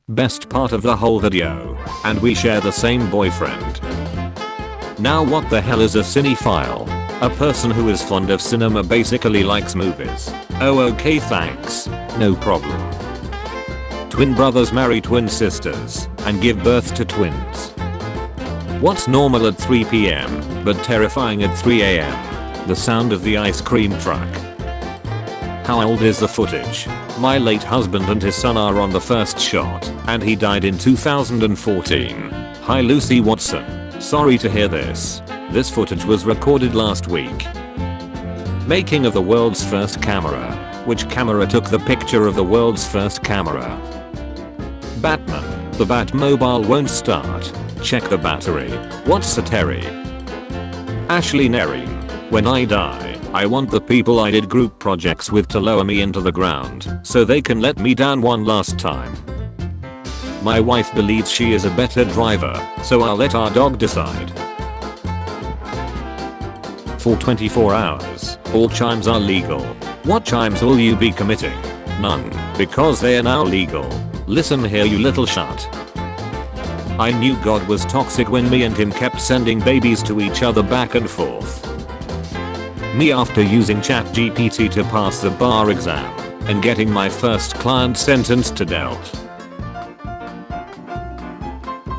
Best part of the whole video. And we share the same boyfriend. Now what the hell is a cinephile? A person who is fond of cinema basically likes movies. Oh okay thanks. No problem. Twin brothers marry twin sisters and give birth to twins. What's normal at 3 PM but terrifying at 3 AM? The sound of the ice cream truck. How old is the footage? My late husband and his son are on the first shot and he died in 2014. Hi Lucy Watson. Sorry to hear this. This footage was recorded last week. Making of the world's first camera. Which camera took the picture of the world's first camera? Batman. The Batmobile won't start. Check the battery. What's a Terry? Ashley Nerine. When I die, I want the people I did group projects with to lower me into the ground so they can let me down one last time. My wife believes she is a better driver, so I'll let our dog decide. For 24 hours, all chimes are legal. What chimes will you be committing? None, because they are now legal. Listen here you little shut. I knew God was toxic when me and him kept sending babies to each other back and forth. Me after using ChatGPT to pass the bar exam and getting my first client sentenced to dealt.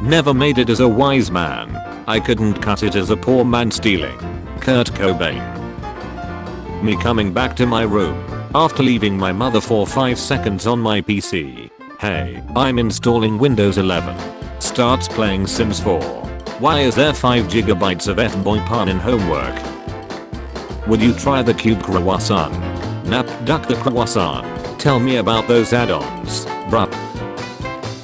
Never made it as a wise man. I couldn't cut it as a poor man stealing. Kurt Cobain. Me coming back to my room after leaving my mother for 5 seconds on my PC. Hey, I'm installing Windows 11. Starts playing Sims 4. Why is there 5 GB of F-boy pan in homework? Would you try the cube croissant? Nap duck the croissant. Tell me about those add-ons, bruh.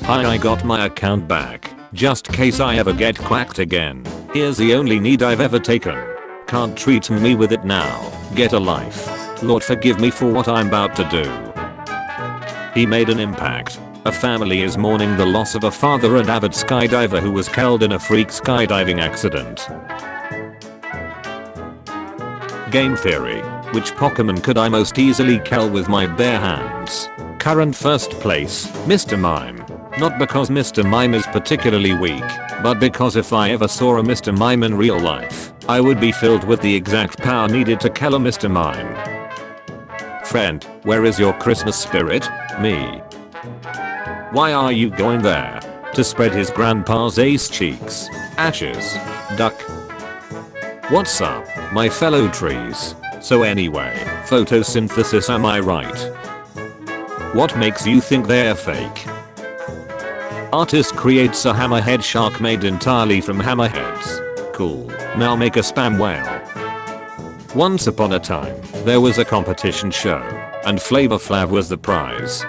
Hi, I got my account back. Just case I ever get quacked again. Here's the only need I've ever taken. Can't treat me with it now. Get a life. Lord forgive me for what I'm about to do. He made an impact. A family is mourning the loss of a father and avid skydiver who was killed in a freak skydiving accident. Game theory. Which Pokemon could I most easily kill with my bare hands? Current first place, Mr. Mime. Not because Mr. Mime is particularly weak, but because if I ever saw a Mr. Mime in real life, I would be filled with the exact power needed to kill a Mr. Mime. Friend, where is your Christmas spirit? Me. Why are you going there? To spread his grandpa's ace cheeks. Ashes. Duck. What's up, my fellow trees? So anyway, photosynthesis am I right? What makes you think they're fake? Artist creates a hammerhead shark made entirely from hammerheads. Cool, now make a spam whale. Once upon a time, there was a competition show, and Flavor Flav was the prize.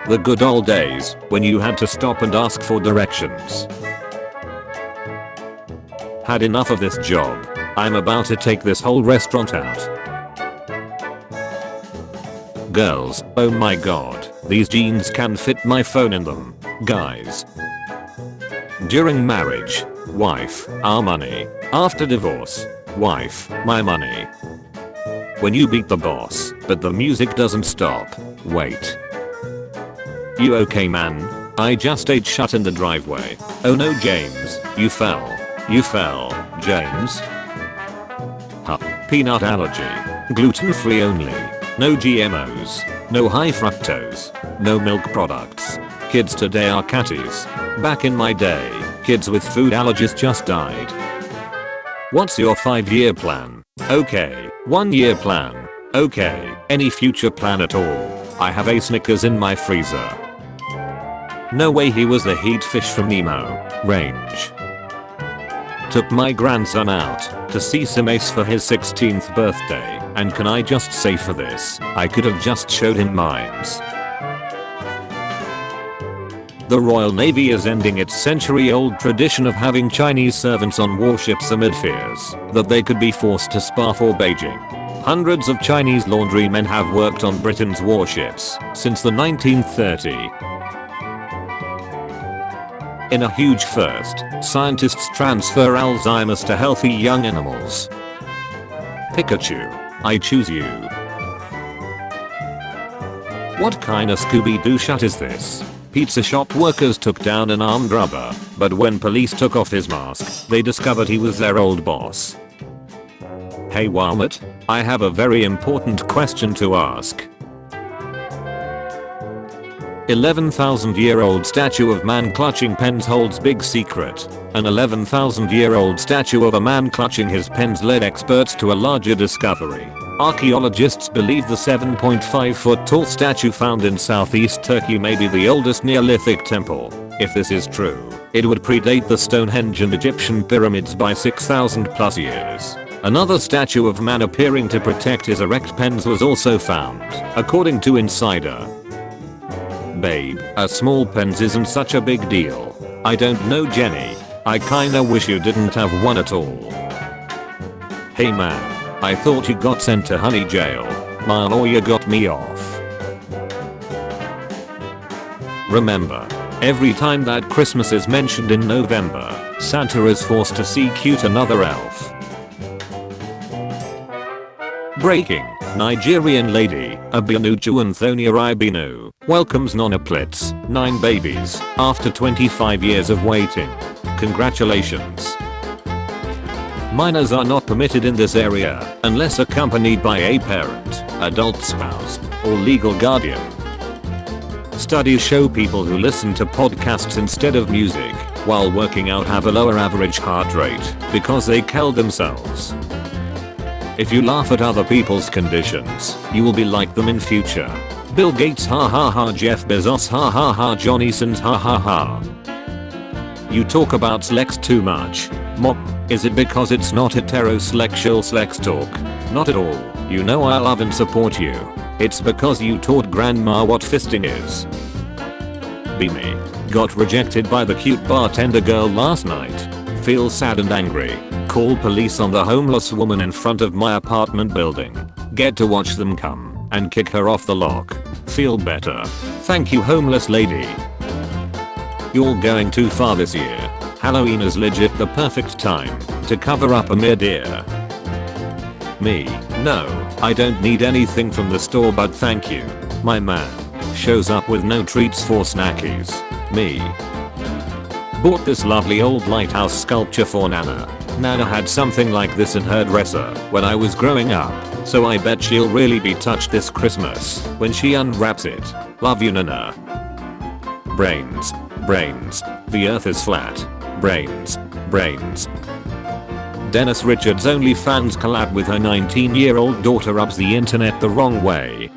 The good old days, when you had to stop and ask for directions. Had enough of this job. I'm about to take this whole restaurant out. Girls, oh my god, these jeans can fit my phone in them, guys. During marriage, wife, our money. After divorce, wife, my money. When you beat the boss, but the music doesn't stop, wait. You okay man? I just ate shut in the driveway. Oh no James, you fell. You fell, James. Huh, peanut allergy. Gluten free only. No GMOs. No high fructose. No milk products. Kids today are catties. Back in my day, kids with food allergies just died. What's your 5-year plan? Okay, 1-year plan. Okay, any future plan at all? I have a Snickers in my freezer. No way he was the heat fish from Nemo. Range. Took my grandson out to see some ace for his 16th birthday, and can I just say for this, I could have just showed him mines. The Royal Navy is ending its century-old tradition of having Chinese servants on warships amid fears that they could be forced to spar for Beijing. Hundreds of Chinese laundrymen have worked on Britain's warships since the 1930s. In a huge first, scientists transfer Alzheimer's to healthy young animals. Pikachu, I choose you. What kind of Scooby-Doo shit is this? Pizza shop workers took down an armed robber, but when police took off his mask, they discovered he was their old boss. Hey Walmart, I have a very important question to ask. 11,000-year-old statue of man clutching pens holds big secret. An 11,000-year-old statue of a man clutching his pens led experts to a larger discovery. Archaeologists believe the 7.5-foot tall statue found in southeast Turkey may be the oldest Neolithic temple. If this is true, it would predate the Stonehenge and Egyptian pyramids by 6,000 plus years. Another statue of man appearing to protect his erect pens was also found, according to Insider. Babe, a small pens isn't such a big deal. I don't know Jenny. I kinda wish you didn't have one at all. Hey man, I thought you got sent to honey jail. My lawyer got me off. Remember, every time that Christmas is mentioned in November, Santa is forced to seek another elf. Breaking. Nigerian lady, Abinuju Anthonia Ibinu, welcomes Nona Plitz, 9 babies, after 25 years of waiting. Congratulations. Minors are not permitted in this area, unless accompanied by a parent, adult spouse, or legal guardian. Studies show people who listen to podcasts instead of music, while working out have a lower average heart rate, because they kill themselves. If you laugh at other people's conditions, you will be like them in future. Bill Gates ha ha ha, Jeff Bezos ha ha ha, Johnny Sins ha ha ha. You talk about Slex too much. Mom, is it because it's not heterosexual Slex talk? Not at all. You know I love and support you. It's because you taught grandma what fisting is. Be me. Got rejected by the cute bartender girl last night. Feel sad and angry. Call police on the homeless woman in front of my apartment building. Get to watch them come and kick her off the lock. Feel better. Thank you, homeless lady. You're going too far this year. Halloween is legit the perfect time to cover up a mere deer. Me, no, I don't need anything from the store but thank you. My man shows up with no treats for snackies. Me. Bought this lovely old lighthouse sculpture for Nana. Nana had something like this in her dresser when I was growing up, so I bet she'll really be touched this Christmas when she unwraps it. Love you, Nana. Brains. Brains. The earth is flat. Brains. Brains. Dennis Richards' OnlyFans collab with her 19-year-old daughter rubs the internet the wrong way.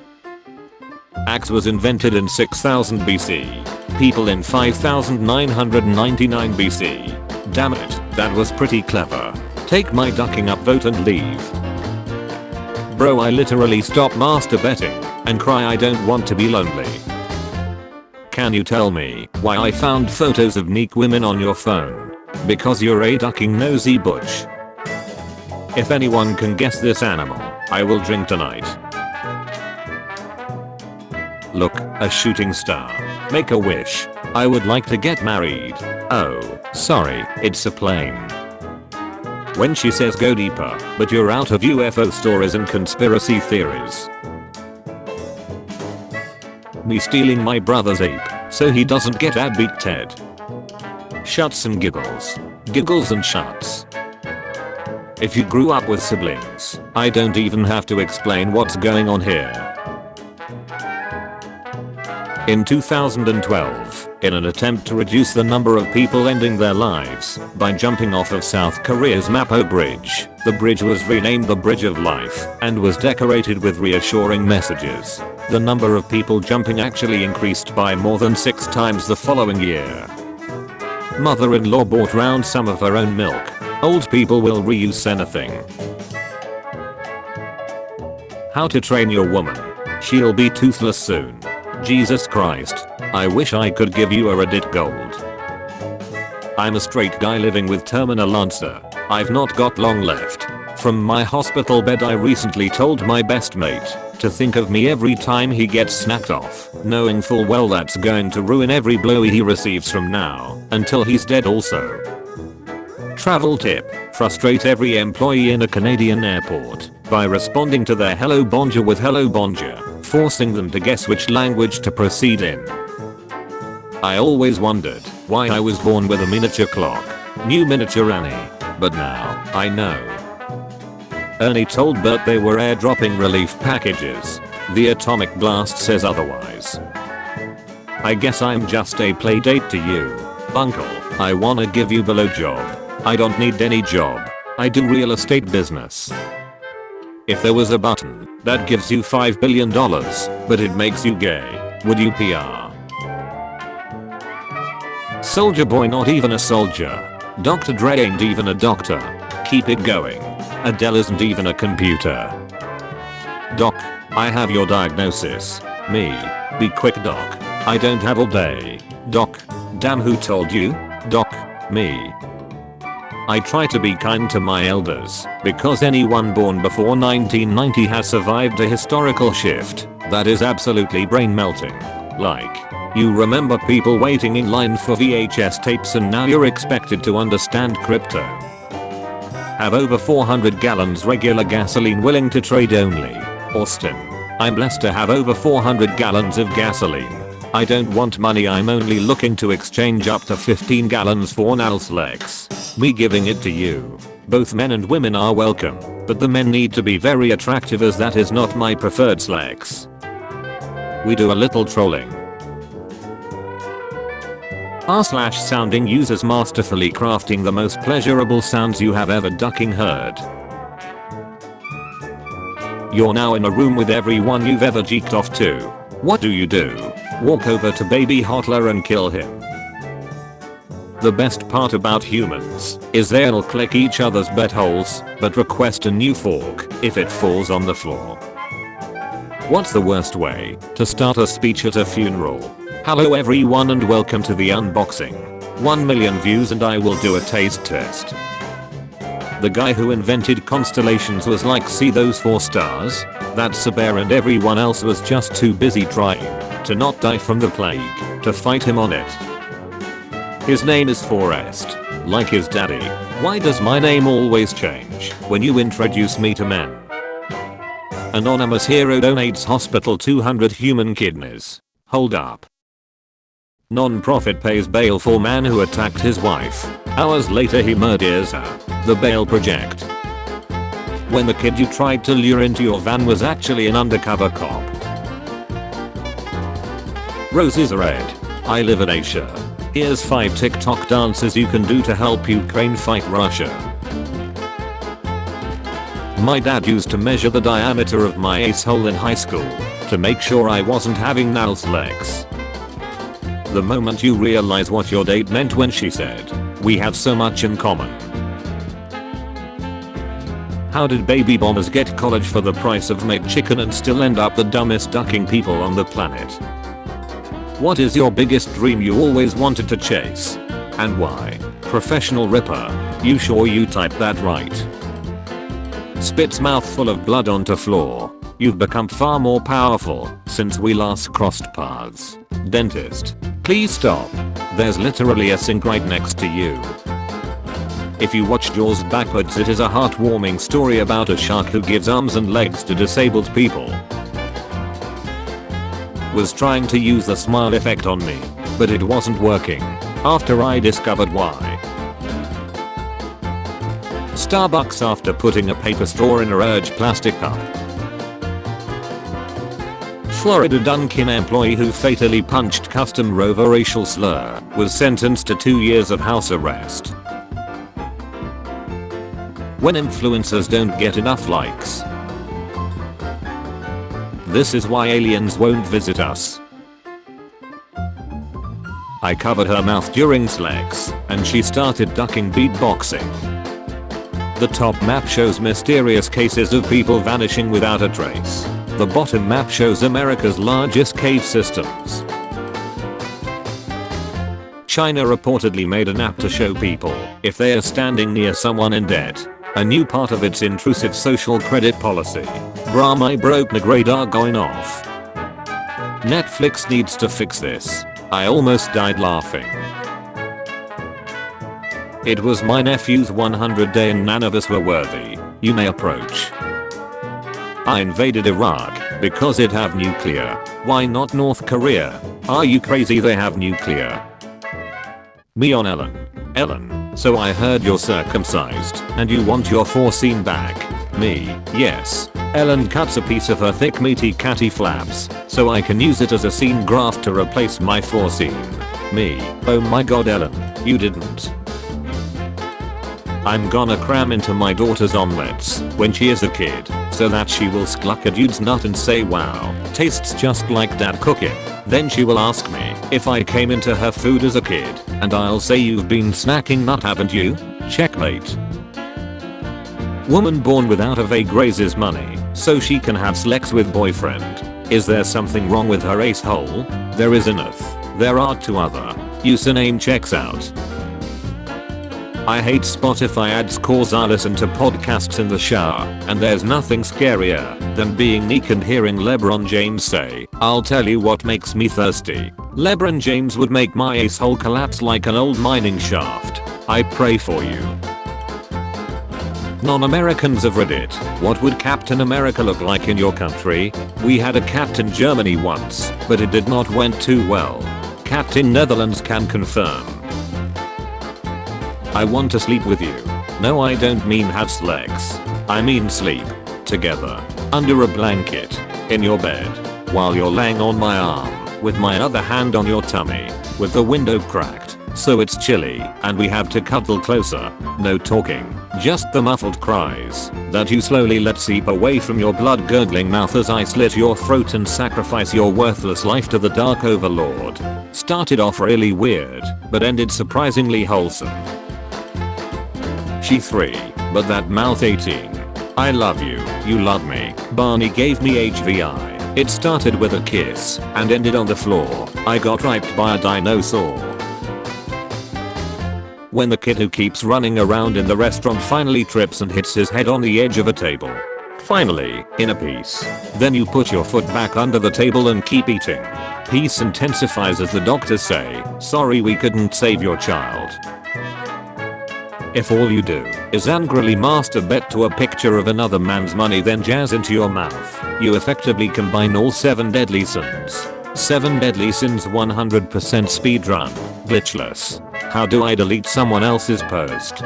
Axe was invented in 6000 BC. People in 5999 BC. Damn it, that was pretty clever. Take my ducking up vote and leave. Bro, I literally stop masturbating and cry I don't want to be lonely. Can you tell me why I found photos of neat women on your phone? Because you're a ducking nosy butch. If anyone can guess this animal, I will drink tonight. Look, a shooting star. Make a wish. I would like to get married. Oh, sorry, it's a plane. When she says go deeper, but you're out of UFO stories and conspiracy theories. Me stealing my brother's ape, so he doesn't get abducted. Shuts and giggles. Giggles and shuts. If you grew up with siblings, I don't even have to explain what's going on here. In 2012, in an attempt to reduce the number of people ending their lives by jumping off of South Korea's Mapo Bridge, the bridge was renamed the Bridge of Life and was decorated with reassuring messages. The number of people jumping actually increased by more than 6 times the following year. Mother-in-law bought round some of her own milk. Old people will reuse anything. How to train your woman. She'll be toothless soon. Jesus Christ, I wish I could give you a Reddit gold. I'm a straight guy living with terminal cancer. I've not got long left. From my hospital bed I recently told my best mate to think of me every time he gets snacked off, knowing full well that's going to ruin every blowy he receives from now until he's dead also. Travel tip. Frustrate every employee in a Canadian airport by responding to their hello bonjour with hello bonjour. forcing them to guess which language to proceed in. I always wondered why I was born with a miniature clock. New miniature Annie. But now, I know. Ernie told Bert they were airdropping relief packages. The atomic blast says otherwise. I guess I'm just a playdate to you. Uncle, I wanna give you below job. I don't need any job. I do real estate business. If there was a button that gives you $5 billion, but it makes you gay, would you PR? Soldier Boy not even a soldier. Dr. Dre ain't even a doctor. Keep it going. Adele isn't even a computer. Doc, I have your diagnosis. Me. Be quick, Doc. I don't have all day. Doc. Damn, who told you? Doc. Me. I try to be kind to my elders because anyone born before 1990 has survived a historical shift that is absolutely brain melting. Like, you remember people waiting in line for VHS tapes and now you're expected to understand crypto. Have over 400 gallons regular gasoline willing to trade only. Austin. I'm blessed to have over 400 gallons of gasoline. I don't want money, I'm only looking to exchange up to 15 gallons for Nals Lex. Me giving it to you. Both men and women are welcome, but the men need to be very attractive as that is not my preferred Lex. We do a little trolling. R/sounding users masterfully crafting the most pleasurable sounds you have ever ducking heard. You're now in a room with everyone you've ever geeked off to. What do? Walk over to baby Hotler and kill him. The best part about humans is they'll click each other's buttholes, but request a new fork if it falls on the floor. What's the worst way to start a speech at a funeral? Hello everyone and welcome to the unboxing. 1 million views and I will do a taste test. The guy who invented constellations was like, see those 4 stars? That's a bear and everyone else was just too busy trying to not die from the plague to fight him on it. His name is Forrest, like his daddy. Why does my name always change when you introduce me to men? Anonymous hero donates hospital 200 human kidneys. Hold up. Non-profit pays bail for man who attacked his wife. Hours later he murders her. The bail project. When the kid you tried to lure into your van was actually an undercover cop. Roses are red. I live in Asia. Here's 5 TikTok dances you can do to help Ukraine fight Russia. My dad used to measure the diameter of my asshole in high school to make sure I wasn't having Nals Lex. The moment you realize what your date meant when she said, "We have so much in common." How did baby bombers get college for the price of McChicken and still end up the dumbest ducking people on the planet? What is your biggest dream you always wanted to chase? And why? Professional Ripper. You sure you typed that right? Spits mouthful of blood onto floor. You've become far more powerful since we last crossed paths. Dentist. Please stop. There's literally a sink right next to you. If you watch Jaws backwards, it is a heartwarming story about a shark who gives arms and legs to disabled people. Was trying to use the smile effect on me, but it wasn't working after I discovered why. Starbucks after putting a paper straw in a urge plastic cup. Florida Dunkin' employee who fatally punched customer over racial slur was sentenced to 2 years of house arrest. When influencers don't get enough likes. This is why aliens won't visit us. I covered her mouth during Slex, and she started ducking beatboxing. The top map shows mysterious cases of people vanishing without a trace. The bottom map shows America's largest cave systems. China reportedly made an app to show people if they are standing near someone in debt. A new part of its intrusive social credit policy. Bruh, my broke radar going off. Netflix needs to fix this. I almost died laughing. It was my nephew's 100th day and none of us were worthy. You may approach. I invaded Iraq Because it have nuclear. Why not North Korea? Are you crazy, they have nuclear. Me on Ellen. Ellen, so I heard you're circumcised and you want your foreseen back. Me, yes. Ellen cuts a piece of her thick meaty catty flaps so I can use it as a scene graft to replace my foreseen. Me, oh my god Ellen, you didn't. I'm gonna cram into my daughter's omelets when she is a kid so that she will cluck a dude's nut and say wow, tastes just like dad cooking. Then she will ask me if I came into her food as a kid and I'll say you've been snacking nut haven't you? Checkmate. Woman born without a vague raises money so she can have sex with boyfriend. Is there something wrong with her ace hole? There is enough. There are two other. Username checks out. I hate Spotify ads cause I listen to podcasts in the shower and there's nothing scarier than being Nick and hearing LeBron James say, I'll tell you what makes me thirsty. LeBron James would make my ace hole collapse like an old mining shaft. I pray for you. Non-Americans of Reddit, what would Captain America look like in your country? We had a Captain Germany once, but it did not went too well. Captain Netherlands can confirm. I want to sleep with you. No, I don't mean have sex. I mean sleep. Together. Under a blanket. In your bed. While you're laying on my arm. With my other hand on your tummy. With the window cracked. So it's chilly and we have to cuddle closer. No talking. Just the muffled cries that you slowly let seep away from your blood gurgling mouth as I slit your throat and sacrifice your worthless life to the dark overlord. Started off really weird, but ended surprisingly wholesome. She 3, but that mouth 18. I love you, you love me. Barney gave me HVI. It started with a kiss and ended on the floor. I got raped by a dinosaur. When the kid who keeps running around in the restaurant finally trips and hits his head on the edge of a table. Finally, in a piece. Then you put your foot back under the table and keep eating. Peace intensifies as the doctors say, sorry we couldn't save your child. If all you do is angrily masturbate to a picture of another man's money then jazz into your mouth, you effectively combine all 7 deadly sins. 7 deadly sins 100% speedrun. Glitchless. How do I delete someone else's post?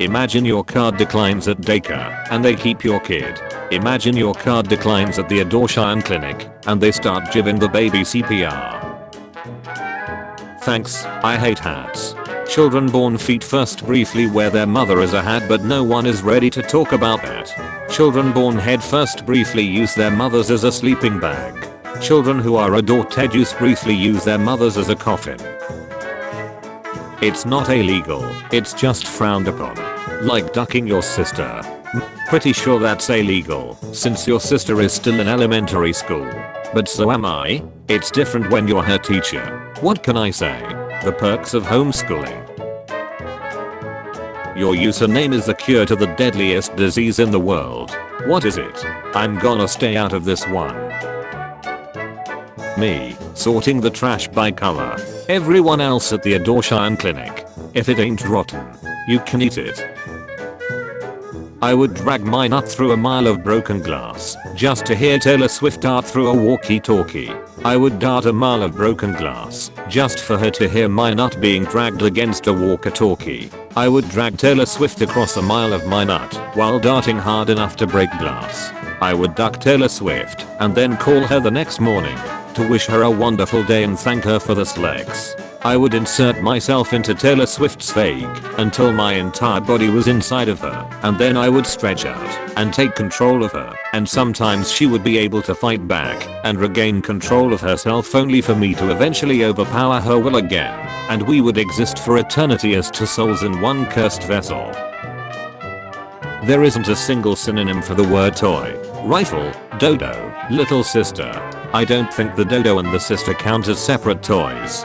Imagine your card declines at daycare and they keep your kid. Imagine your card declines at the abortion clinic and they start giving the baby CPR. Thanks, I hate hats. Children born feet first briefly wear their mother as a hat but no one is ready to talk about that. Children born head first briefly use their mothers as a sleeping bag. Children who are adopted use briefly use their mothers as a coffin. It's not illegal, it's just frowned upon. Like ducking your sister. Pretty sure that's illegal, since your sister is still in elementary school. But so am I. It's different when you're her teacher. What can I say? The perks of homeschooling. Your username is the cure to the deadliest disease in the world. What is it? I'm gonna stay out of this one. Me, sorting the trash by color. Everyone else at the abortion clinic. If it ain't rotten, you can eat it. I would drag my nut through a mile of broken glass just to hear Taylor Swift dart through a walkie-talkie. I would dart a mile of broken glass just for her to hear my nut being dragged against a walkie-talkie. I would drag Taylor Swift across a mile of my nut while darting hard enough to break glass. I would duck Taylor Swift and then call her the next morning to wish her a wonderful day and thank her for the sex. I would insert myself into Taylor Swift's fake until my entire body was inside of her, and then I would stretch out and take control of her, and sometimes she would be able to fight back and regain control of herself only for me to eventually overpower her will again, and we would exist for eternity as two souls in one cursed vessel. There isn't a single synonym for the word toy. Rifle, dodo, little sister. I don't think the dodo and the sister count as separate toys.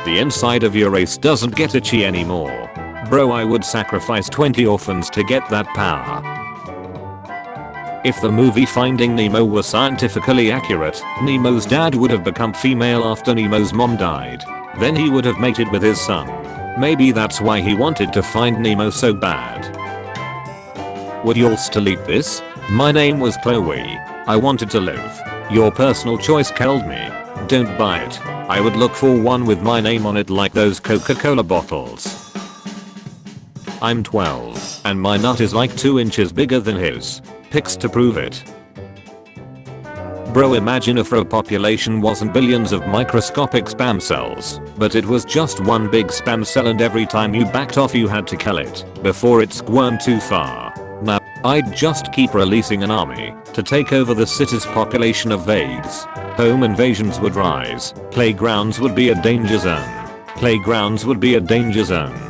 The inside of your ace doesn't get itchy anymore. Bro, I would sacrifice 20 orphans to get that power. If the movie Finding Nemo was scientifically accurate, Nemo's dad would have become female after Nemo's mom died. Then he would have mated with his son. Maybe that's why he wanted to find Nemo so bad. Would y'all still eat this? My name was Chloe. I wanted to live. Your personal choice killed me. Don't buy it. I would look for one with my name on it like those Coca-Cola bottles. I'm 12 and my nut is like 2 inches bigger than his. Pics to prove it. Bro, imagine if our population wasn't billions of microscopic spam cells, but it was just one big spam cell and every time you backed off you had to kill it before it squirmed too far. Now, I'd just keep releasing an army to take over the city's population of vades. Home invasions would rise. Playgrounds would be a danger zone. Playgrounds would be a danger zone.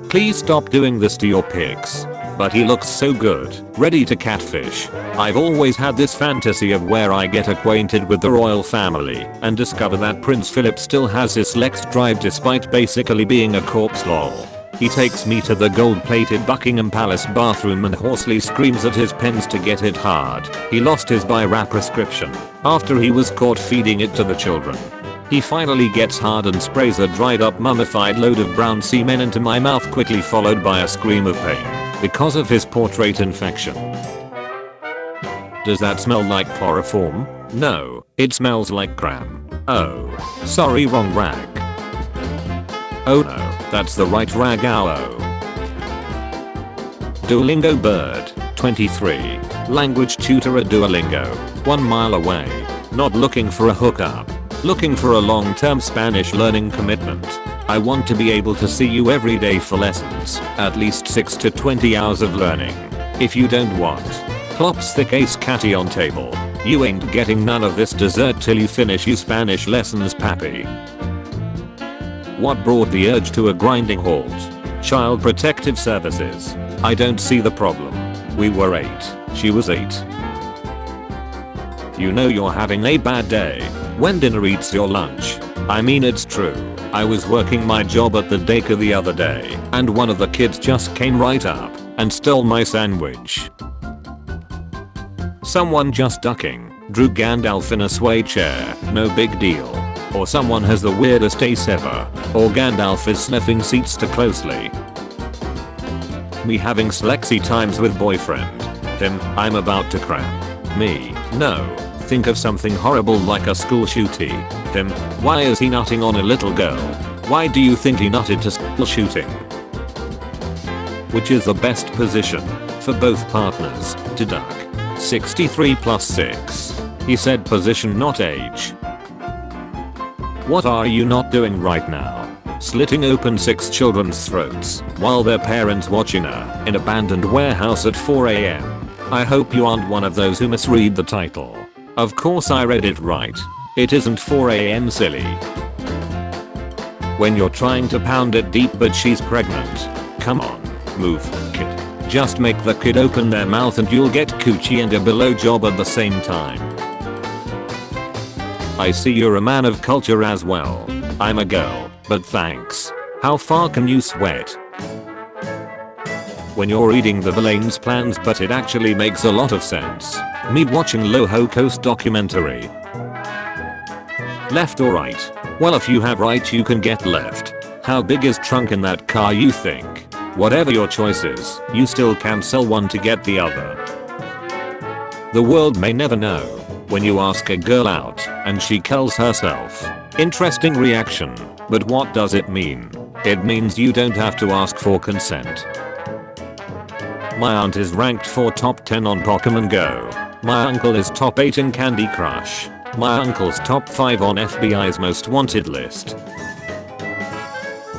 Please stop doing this to your pigs. But he looks so good, ready to catfish. I've always had this fantasy of where I get acquainted with the royal family and discover that Prince Philip still has his Lex drive despite basically being a corpse lol. He takes me to the gold-plated Buckingham Palace bathroom and hoarsely screams at his pens to get it hard. He lost his Bi-Rap prescription after he was caught feeding it to the children. He finally gets hard and sprays a dried up mummified load of brown semen into my mouth, quickly followed by a scream of pain because of his portrait infection. Does that smell like chloroform? No, it smells like cram. Oh, sorry, wrong rag. Oh no, that's the right rag. Ow. Duolingo bird, 23. Language tutor at Duolingo, 1 mile away. Not looking for a hookup. Looking for a long-term Spanish learning commitment. I want to be able to see you every day for lessons, at least 6 to 20 hours of learning. If you don't want, plops thick ace catty on table. You ain't getting none of this dessert till you finish you Spanish lessons, pappy. What brought the urge to a grinding halt? Child Protective Services. I don't see the problem. We were 8. She was 8. You know you're having a bad day when dinner eats your lunch. I mean, it's true. I was working my job at the daycare the other day and one of the kids just came right up and stole my sandwich. Someone just ducking drew Gandalf in a sway chair, no big deal. Or someone has the weirdest ace ever. Or Gandalf is sniffing seats too closely. Me having slexy times with boyfriend. Him, I'm about to cram. Me, no. Think of something horrible like a school shooting. Him, why is he nutting on a little girl? Why do you think he nutted to school shooting? Which is the best position for both partners to duck? 63 plus 6. He said position, not age. What are you not doing right now? Slitting open 6 children's throats while their parents watching a in abandoned warehouse at 4 AM. I hope you aren't one of those who misread the title. Of course I read it right. It isn't 4 AM, silly. When you're trying to pound it deep but she's pregnant. Come on, move, kid. Just make the kid open their mouth and you'll get coochie and a blowjob at the same time. I see you're a man of culture as well. I'm a girl, but thanks. How far can you sweat? When you're reading the Blaine's plans, but it actually makes a lot of sense. Me watching Loho Coast documentary. Left or right? Well, if you have right you can get left. How big is trunk in that car, you think? Whatever your choice is, you still can sell one to get the other. The world may never know. When you ask a girl out and she kills herself. Interesting reaction, but what does it mean? It means you don't have to ask for consent. My aunt is ranked for top 10 on Pokemon Go. My uncle is top 8 in Candy Crush. My uncle's top 5 on FBI's most wanted list.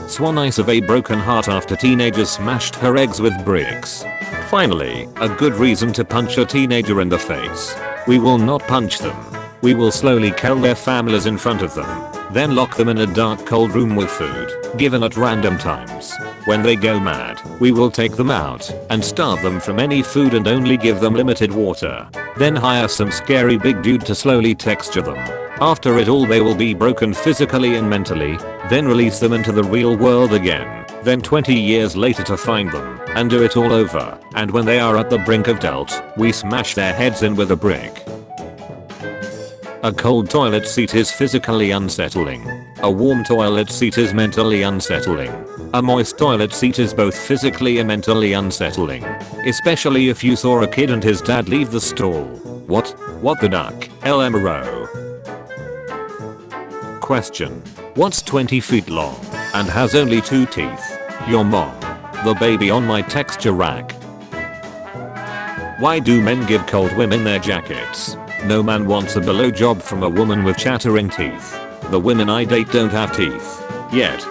Swan ice of a broken heart after teenager smashed her eggs with bricks. Finally, a good reason to punch a teenager in the face. We will not punch them. We will slowly kill their families in front of them, then lock them in a dark cold room with food, given at random times. When they go mad, we will take them out and starve them from any food and only give them limited water. Then hire some scary big dude to slowly texture them. After it all they will be broken physically and mentally, then release them into the real world again. Then 20 years later to find them and do it all over. And when they are at the brink of death, we smash their heads in with a brick. A cold toilet seat is physically unsettling. A warm toilet seat is mentally unsettling. A moist toilet seat is both physically and mentally unsettling. Especially if you saw a kid and his dad leave the stall. What? What the duck? LMRO. Question. What's 20 feet long and has only 2 teeth? Your mom. The baby on my texture rack. Why do men give cold women their jackets? No man wants a blowjob from a woman with chattering teeth. The women I date don't have teeth. Yet.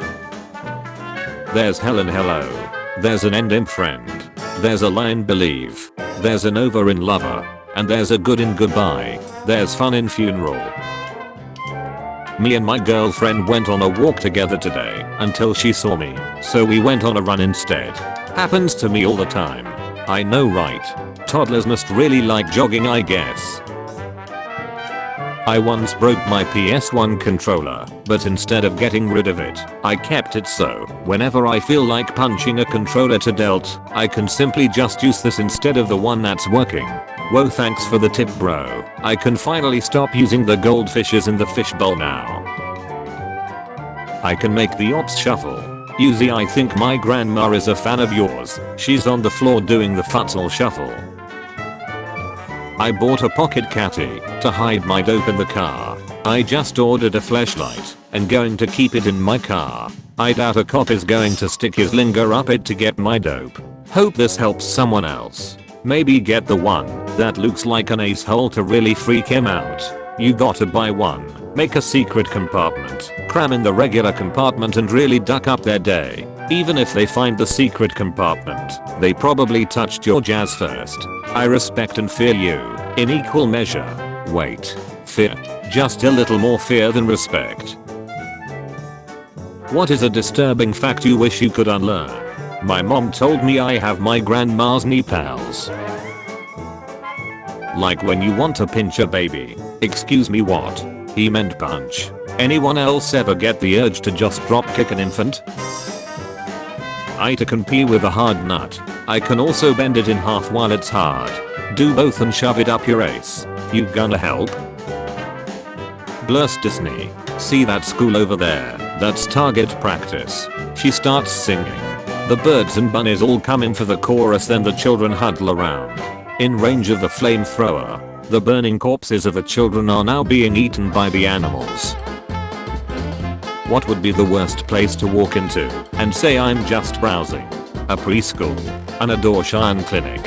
There's hell and hello. There's an end in friend. There's a lie in believe. There's an over in lover. And there's a good in goodbye. There's fun in funeral. Me and my girlfriend went on a walk together today until she saw me, so we went on a run instead. Happens to me all the time. I know, right? Toddlers must really like jogging, I guess. I once broke my PS1 controller, but instead of getting rid of it, I kept it so whenever I feel like punching a controller to delt, I can simply just use this instead of the one that's working. Whoa, thanks for the tip, bro. I can finally stop using the goldfishes in the fishbowl now. I can make the ops shuffle. Uzi, I think my grandma is a fan of yours. She's on the floor doing the futsal shuffle. I bought a pocket catty to hide my dope in the car. I just ordered a fleshlight and going to keep it in my car. I doubt a cop is going to stick his linger up it to get my dope. Hope this helps someone else. Maybe get the one that looks like an ace-hole to really freak him out. You gotta buy one. Make a secret compartment. Cram in the regular compartment and really duck up their day. Even if they find the secret compartment, they probably touched your jazz first. I respect and fear you in equal measure. Wait. Fear. Just a little more fear than respect. What is a disturbing fact you wish you could unlearn? My mom told me I have my grandma's knee pals. Like when you want to pinch a baby. Excuse me, what? He meant punch. Anyone else ever get the urge to just drop kick an infant? I can pee with a hard nut. I can also bend it in half while it's hard. Do both and shove it up your ace. You gonna help? Bless Disney. See that school over there? That's target practice. She starts singing. The birds and bunnies all come in for the chorus, then the children huddle around. In range of the flamethrower. The burning corpses of the children are now being eaten by the animals. What would be the worst place to walk into and say I'm just browsing? A preschool. An abortion clinic.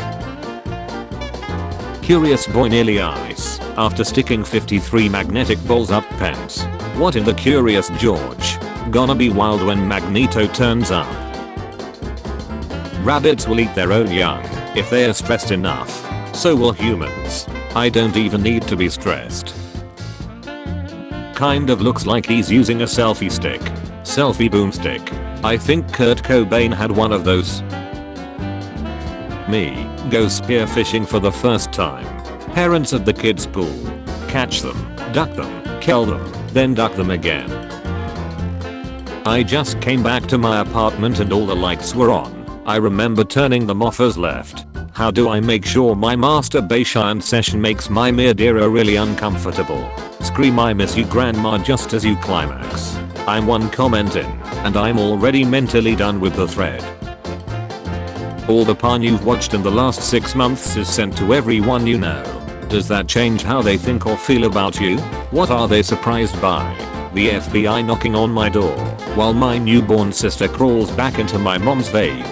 Curious boy nearly ice after sticking 53 magnetic balls up pants. What in the Curious George? Gonna be wild when Magneto turns up. Rabbits will eat their own young if they are stressed enough. So will humans. I don't even need to be stressed. Kind of looks like he's using a selfie stick. Selfie boomstick. I think Kurt Cobain had one of those. Me. Go spearfishing for the first time. Parents at the kids pool. Catch them. Duck them. Kill them. Then duck them again. I just came back to my apartment and all the lights were on. I remember turning them off as left. How do I make sure my masturbation session makes my Madeira really uncomfortable? Scream I miss you grandma just as you climax. I'm one comment in, and I'm already mentally done with the thread. All the porn you've watched in the last 6 months is sent to everyone you know. Does that change how they think or feel about you? What are they surprised by? The FBI knocking on my door, while my newborn sister crawls back into my mom's vague.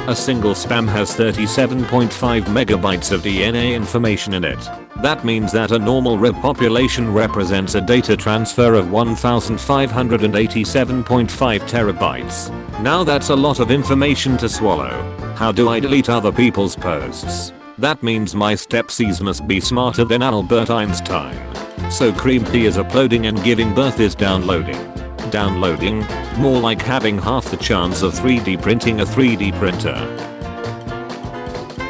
A single spam has 37.5 megabytes of DNA information in it. That means that a normal rib population represents a data transfer of 1587.5 terabytes. Now that's a lot of information to swallow. How do I delete other people's posts? That means my stepsis must be smarter than Albert Einstein. So Cream Tea is uploading and giving birth is downloading. Downloading? More like having half the chance of 3D printing a 3D printer.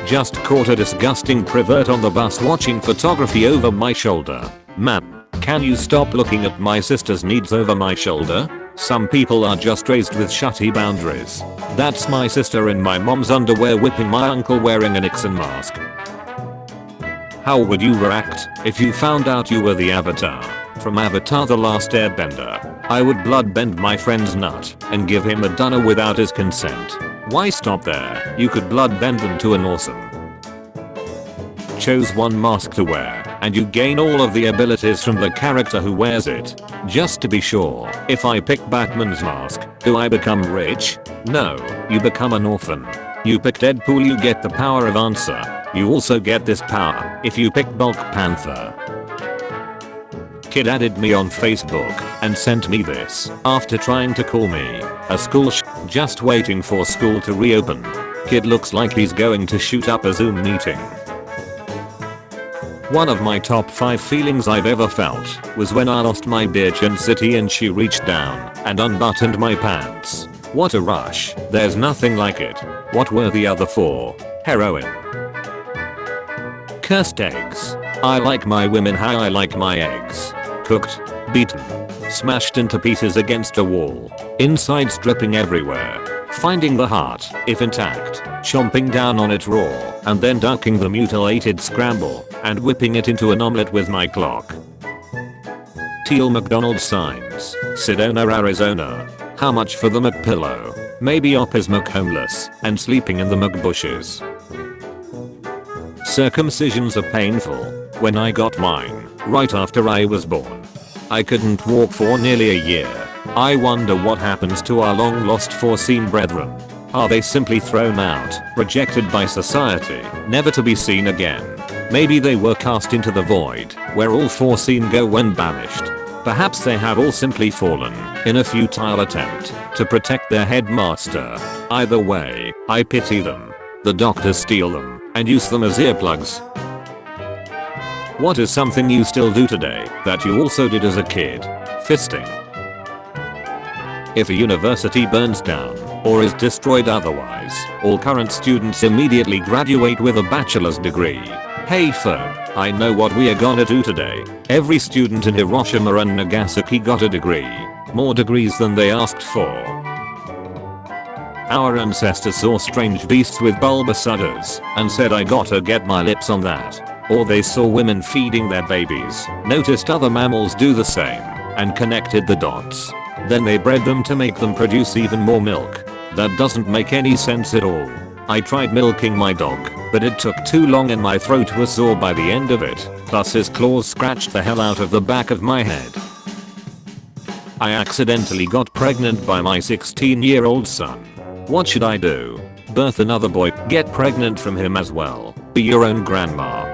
Just caught a disgusting pervert on the bus watching photography over my shoulder. Man, can you stop looking at my sister's needs over my shoulder? Some people are just raised with shutty boundaries. That's my sister in my mom's underwear whipping my uncle wearing a Nixon mask. How would you react if you found out you were the Avatar from Avatar: The Last Airbender? I would bloodbend my friend's nut and give him a dunner without his consent. Why stop there? You could bloodbend them to an awesome. Chose one mask to wear, and you gain all of the abilities from the character who wears it. Just to be sure, if I pick Batman's mask, do I become rich? No, you become an orphan. You pick Deadpool, you get the power of answer. You also get this power if you pick Bulk Panther. Kid added me on Facebook and sent me this after trying to call me. A school just waiting for school to reopen. Kid looks like he's going to shoot up a Zoom meeting. One of my top 5 feelings I've ever felt was when I lost my bitch in city and she reached down and unbuttoned my pants. What a rush. There's nothing like it. What were the other 4? Heroin. Cursed eggs. I like my women how I like my eggs. Cooked, beaten, smashed into pieces against a wall, insides dripping everywhere. Finding the heart, if intact, chomping down on it raw, and then ducking the mutilated scramble and whipping it into an omelet with my clock. Teal McDonald's signs, Sedona, Arizona. How much for the McPillow? Maybe Op is McHomeless and sleeping in the McBushes. Circumcisions are painful. When I got mine, right after I was born, I couldn't walk for nearly a year. I wonder what happens to our long lost foreseen brethren. Are they simply thrown out, rejected by society, never to be seen again? Maybe they were cast into the void, where all foreseen go when banished. Perhaps they have all simply fallen in a futile attempt to protect their headmaster. Either way, I pity them. The doctors steal them and use them as earplugs. What is something you still do today that you also did as a kid? Fisting. If a university burns down or is destroyed otherwise, all current students immediately graduate with a bachelor's degree. Hey Ferb, I know what we are gonna do today. Every student in Hiroshima and Nagasaki got a degree. More degrees than they asked for. Our ancestors saw strange beasts with bulbous udders and said I gotta get my lips on that. Or they saw women feeding their babies, noticed other mammals do the same, and connected the dots. Then they bred them to make them produce even more milk. That doesn't make any sense at all. I tried milking my dog, but it took too long and my throat was sore by the end of it, plus his claws scratched the hell out of the back of my head. I accidentally got pregnant by my 16-year-old son. What should I do? Birth another boy, get pregnant from him as well, be your own grandma.